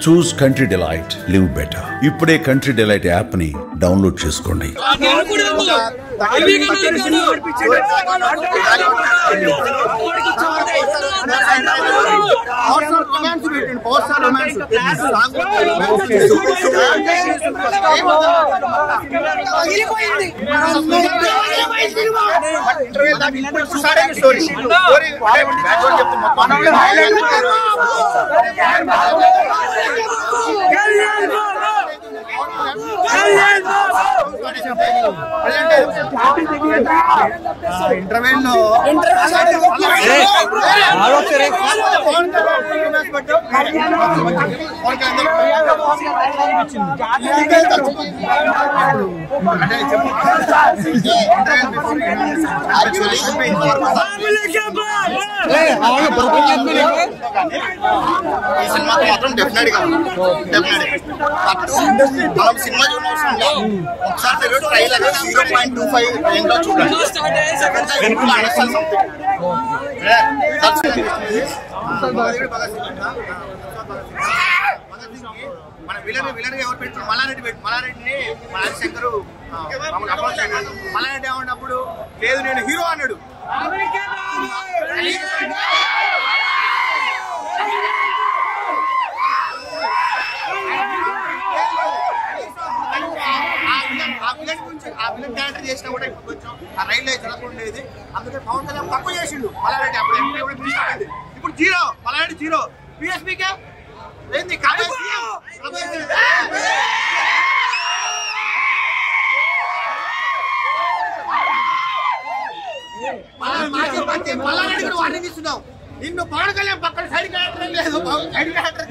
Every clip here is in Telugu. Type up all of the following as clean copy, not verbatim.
చూస్ కంట్రీ డిలైట్, లివ్ బెటర్. ఇప్పుడే కంట్రీ డిలైట్ యాప్ ని డౌన్లోడ్ చేసుకోండి. సినిమా ఒకసారి ట్రైలర్ 0.25 రేంజ్ లో చూడండి. మన విలన్ ఎవరు పెట్టారు? మల్లారెడ్డిని మన హరిశంకర్ మల్లారెడ్డి ఏమన్నప్పుడు లేదు నేను హీరో అన్నాడు. ఆ విలన్ క్యారెక్టర్ చేసినా కూడా ఇప్పుడు కొంచెం ఆ రైల్లో జరగకుండేది. అందుకే పవన్ కళ్యాణ్ తక్కువ చేసిండు మల్లారెడ్డి. అప్పుడు ఇప్పుడు జీరో, మల్లారెడ్డి జీరో. పిఎస్పీకే ఏంది మల్లారెడ్డి కూడా వార్నింగ్ ఇస్తున్నావు. నిన్ను పవన్ కళ్యాణ్ పక్కన సైడ్ క్యారెక్టర్ లేదు, సైడ్ క్యారెక్టర్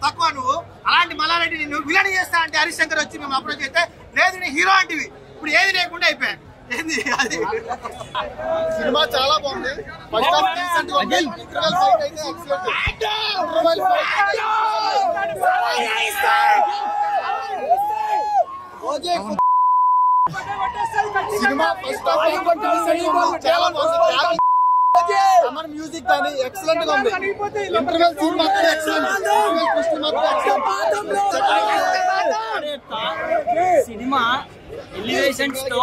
తక్కువ. నువ్వు అలాంటి మల్లారెడ్డి నిన్ను విలన్ చేస్తా అంటే హరిశంకర్ వచ్చి మేము అప్రోచ్ చేస్తే లేదు నీ హీరో అంటివి. ఇప్పుడు ఏది లేకుండా అయిపోయా. ఏంది అది? సినిమా చాలా బాగుంది. సినిమా చాలా బాగుంది. అమర్ మ్యూజిక్ కానీ ఎక్సలెంట్ గా ఉంది. ఇంటర్వెల్ సీన్ మాత్రం ఎక్సలెంట్. సినిమా ఎలివేషన్స్ తో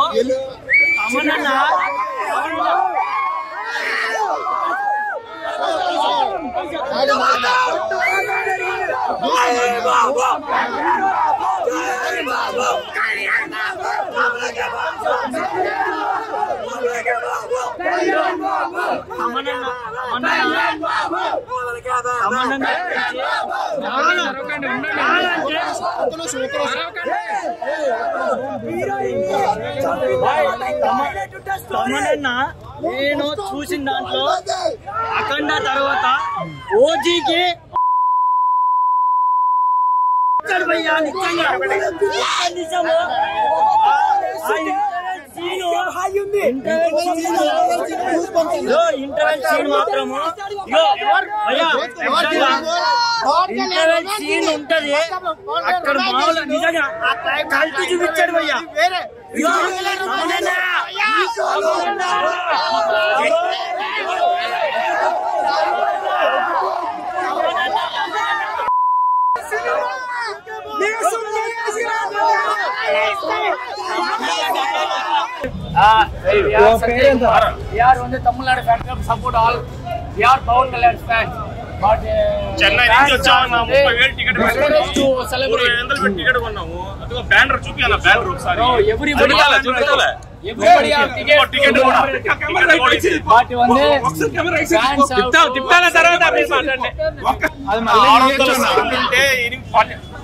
నేను చూసిన దాంట్లో అఖండ తర్వాత ఓజీకి ఇంటర్వెల్ సీన్ మాత్రము ఇంటర్వెల్ సీన్ ఉంటది అక్కడ మామూలు నిజంగా కలిసి చూపించాడు భయ్యా. We are on the Tamil Nadu fan club, support all. We are Pawan Kalyan's fans. But Chennai నుంచి వచ్చాము. 30,000 టికెట్ to celebrate. 300 పెట్టి టికెట్ కొన్నాము. అదిగో బ్యానర్ చూపియాలా? బ్యానర్ ఒకసారి. Everybody have ticket కూడా. But one day fans తిప్పాల తర్వాత మాట్లాడండి.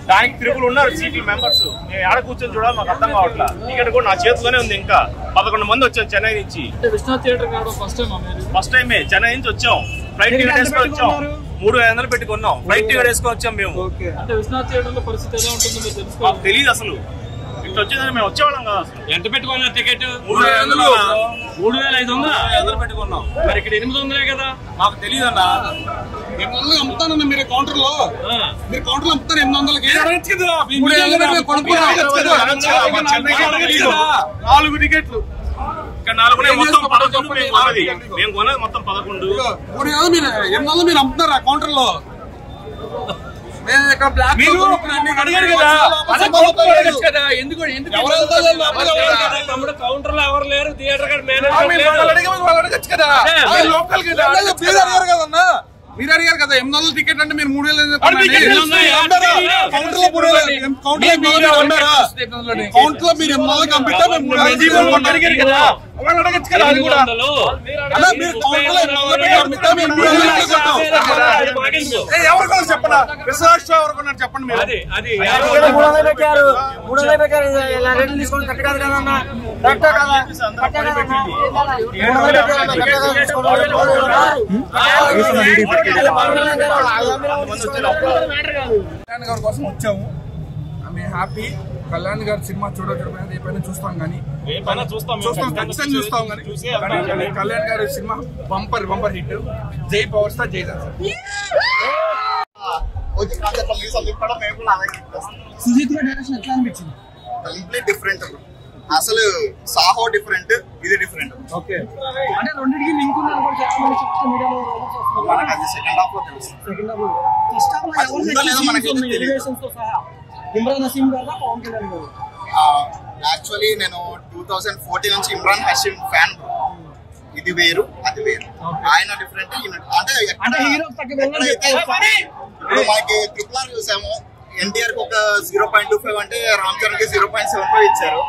దానికి తిరుగులు ఉన్నారు సీట్ల మెంబర్స్. మేము ఆడ కూర్చొని చూడాలి, మాకు అర్థం కావట్లేదు. టికెట్ కూడా నా చేతిలోనే ఉంది. ఇంకా 11 మంది వచ్చాం చెన్నై నుంచి. విశ్వనాథ్ థియేటర్ ఫస్ట్ టైమే చెన్నై నుంచి వచ్చాం. ఫ్లైట్ టికెట్ వేసుకొని వచ్చాం. 3,500 పెట్టుకున్నాం. ఫ్లైట్ టికెట్ వేసుకొని వచ్చాం మేము. అంటే విశ్వనాథ్ థియేటర్ లో పరిస్థితి ఎలా ఉంటుందో మీరు తెలుసుకోవాలి. మాకు తెలియదు అసలు. ఇట్లా వచ్చిందని మేము వచ్చేవాళ్ళం కదా. ఎంత పెట్టుకున్నా టికెట్? 3,500 పెట్టుకున్నాం. మరి ఇక్కడ 800 కదా. మాకు తెలియదు అన్న. 800 అమ్ముతానన్న మీరు కౌంటర్ లో. మీరు కౌంటర్ లో అమ్ముతారు 800కి. 4 టికెట్లు. ఇక్కడ 4 మొత్తం 11 మేము కొన్నది మొత్తం 11. మీరు 800 మీరు అమ్ముతారా కౌంటర్ లో? అడిగారు కదా ఎందుకు తమ్ముడు కౌంటర్ లో ఎవరు లేరు థియేటర్ మీరు అడిగారు కదా 800 టికెట్ అంటే మీరు 3000 కౌంటర్ లో మీరు 800 కంప్లీట్ అడిగారు కదా వాళ్ళు అడగచ్చు కదా అది కూడా ఎవరు చెప్పండి రిసర్చ్ ఎవరు కొన్నారు చెప్పండి మీరు అది 300 పెట్టారు 300 పెట్టారు రేట్లు తీసుకొని కరెక్ట్ కాదు కదన్నా కరెక్ట్ కళ్యాణ్ గారి కోసం వచ్చాము మేము హ్యాపీ కళ్యాణ్ గారి సినిమా చూడకపోయినా ఏ పైన చూస్తాం కానీ ఖచ్చితంగా చూస్తాం కానీ కళ్యాణ్ గారి సినిమా బంపర్ హిట్ జై పవర్ స్టార్ జై సార్ సుజిత్ డైరెక్షన్ ఎట్లా అనిపించింది? Complete different. అసలు సాహో డిఫరెంట్, ఇది డిఫరెంట్. ఓకే అంటే రెండింటికి లింక్ ఉందని కూడా చాలా మంది చెప్తున్నారు మీడియాలో మనకి అది సెకండ్ హాఫ్ లో తెలుస్తుంది. సెకండ్ హాఫ్ ఫస్ట్ హాఫ్ లో ఎవరు లేదో మనకి ఎలివేషన్స్ తో సహా ఇమ్రాన్ హసీం గారు పవన్ కళ్యాణ్ గారు. యాక్చువల్లీ నేను 2014 నుంచి ఇమ్రాన్ హసీం ఫ్యాన్. ఇది వేరు అది వేరు, ఆయన డిఫరెంట్ అంటే హీరో ఇప్పుడు మనకి ట్రిపుల్ ఆర్ చూసాము, ఎన్టీఆర్ కి ఒక 0.25 అంటే రామ్ చరణ్ కి 0.75 ఇచ్చారు.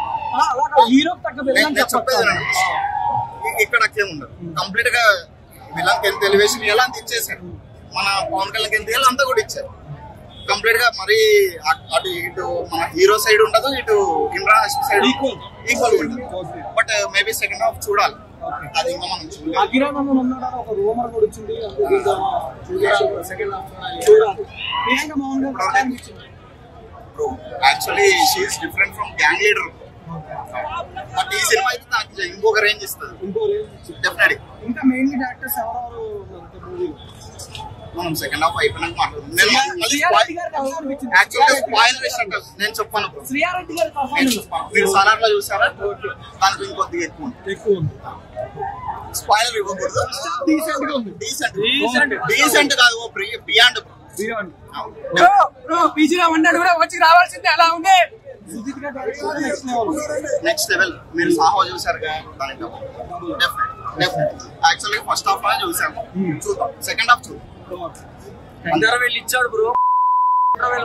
ఇక్కడ అట్లేం ఉండదు, కంప్లీట్ గా విలన్ ఎంత ఎలివేషన్ ఎలా అంత ఇచ్చేసారు. మన పవన్ కళ్యాణ్ ఎంత ఎలా అంతా కూడా ఇచ్చారు కంప్లీట్ గా. మరి అటు ఇటు మన హీరో సైడ్ ఉండదు, ఇటు ఇమ్రాన్ హసీం సైడ్ ఈక్వల్ ఉంటుంది. బట్ మేబీ సెకండ్ హాఫ్ చూడాలి, అది ఇంకా మనం చూడాలి. Actually she is different from gang leader. But ఈ సినిమా అయితే నాకు ఇంకొక రేంజ్ ఇస్తుంది డెఫినెట్లీ. ఇంకా మెయిన్ యాక్టర్స్ ఎవరెవరు మనం సెకండ్ హాఫ్ అయిపోయినాక మాట్లాడుతుంది. నేను చెప్పాను మీరు సాలార్ లో చూసారా, దానికి ఇంకొద్దిగా ఎక్కువ స్పాయిలర్ ఇవ్వకూడదు. డీసెంట్ కాదు, బియాండ్ వచ్చి రావాల్సిందే అలా ఉంది. Next level. మీరు సాహో చూసారు దానికి యాక్చువల్లీ ఫస్ట్ హాఫ్ లోనే చూసాము, చూద్దాం సెకండ్ హాఫ్ చూద్దాం. ఇచ్చాడు బ్రో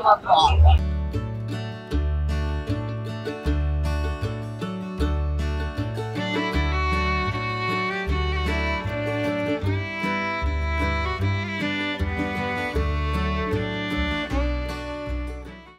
మాత్రం